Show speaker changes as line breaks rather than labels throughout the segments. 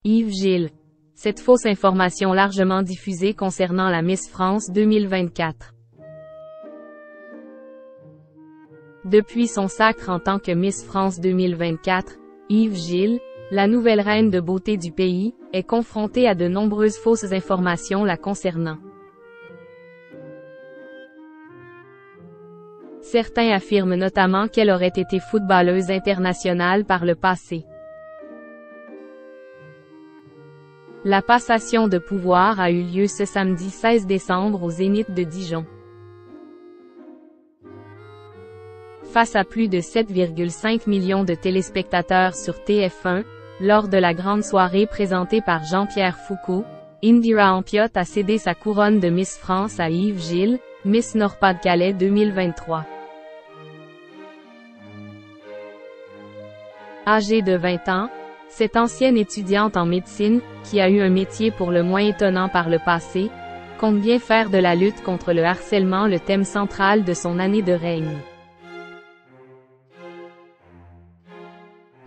Yves Gilles. Cette fausse information largement diffusée concernant la Miss France 2024. Depuis son sacre en tant que Miss France 2024, Yves Gilles, la nouvelle reine de beauté du pays, est confrontée à de nombreuses fausses informations la concernant. Certains affirment notamment qu'elle aurait été footballeuse internationale par le passé. La passation de pouvoir a eu lieu ce samedi 16 décembre au Zénith de Dijon. Face à plus de 7,5 millions de téléspectateurs sur TF1, lors de la grande soirée présentée par Jean-Pierre Foucault, Indira Ampiot a cédé sa couronne de Miss France à Yves Gilles, Miss Nord-Pas-de-Calais 2023. Âgée de 20 ans, cette ancienne étudiante en médecine, qui a eu un métier pour le moins étonnant par le passé, compte bien faire de la lutte contre le harcèlement le thème central de son année de règne.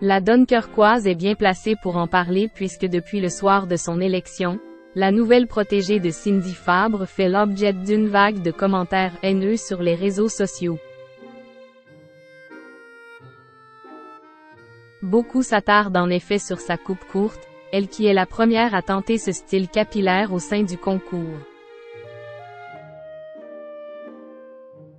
La Dunkerquoise est bien placée pour en parler puisque depuis le soir de son élection, la nouvelle protégée de Cindy Fabre fait l'objet d'une vague de commentaires haineux sur les réseaux sociaux. Beaucoup s'attardent en effet sur sa coupe courte, elle qui est la première à tenter ce style capillaire au sein du concours.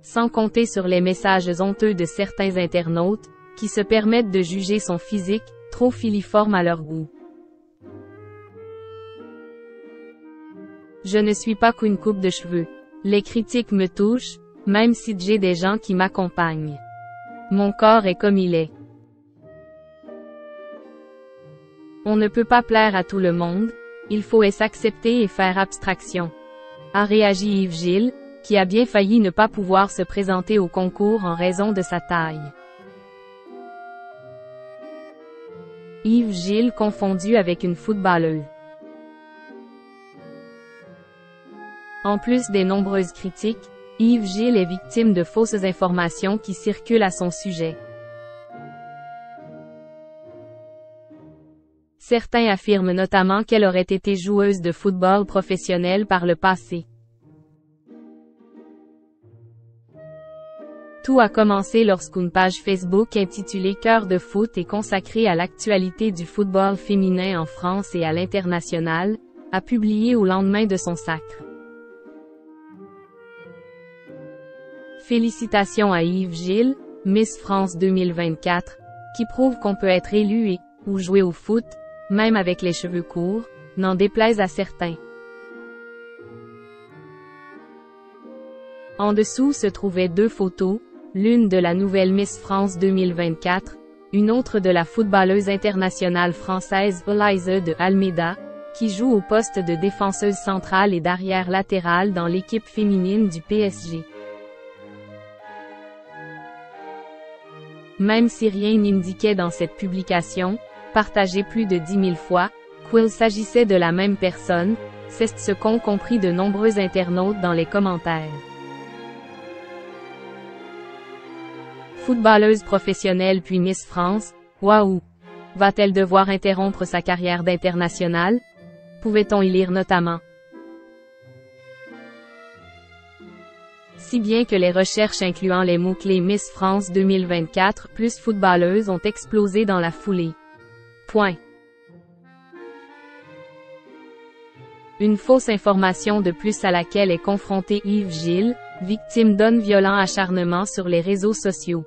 Sans compter sur les messages honteux de certains internautes, qui se permettent de juger son physique, trop filiforme à leur goût. Je ne suis pas qu'une coupe de cheveux. Les critiques me touchent, même si j'ai des gens qui m'accompagnent. Mon corps est comme il est. On ne peut pas plaire à tout le monde, il faut s'accepter et faire abstraction. A réagi Yves Gilles, qui a bien failli ne pas pouvoir se présenter au concours en raison de sa taille. Yves Gilles confondu avec une footballeuse. En plus des nombreuses critiques, Yves Gilles est victime de fausses informations qui circulent à son sujet. Certains affirment notamment qu'elle aurait été joueuse de football professionnel par le passé. Tout a commencé lorsqu'une page Facebook intitulée Cœur de foot et consacrée à l'actualité du football féminin en France et à l'international, a publié au lendemain de son sacre. Félicitations à Yves Gilles, Miss France 2024, qui prouve qu'on peut être élu ou jouer au foot, même avec les cheveux courts, n'en déplaise à certains. En dessous se trouvaient deux photos, l'une de la nouvelle Miss France 2024, une autre de la footballeuse internationale française Eliza de Almeida, qui joue au poste de défenseuse centrale et d'arrière latérale dans l'équipe féminine du PSG. Même si rien n'indiquait dans cette publication, partagée plus de 10 000 fois, qu'il s'agissait de la même personne, c'est ce qu'ont compris de nombreux internautes dans les commentaires. Footballeuse professionnelle puis Miss France, waouh! Va-t-elle devoir interrompre sa carrière d'internationale? Pouvait-on y lire notamment. Si bien que les recherches incluant les mots-clés Miss France 2024 plus footballeuse ont explosé dans la foulée. Point. Une fausse information de plus à laquelle est confronté Yves Gilles, victime d'un violent acharnement sur les réseaux sociaux.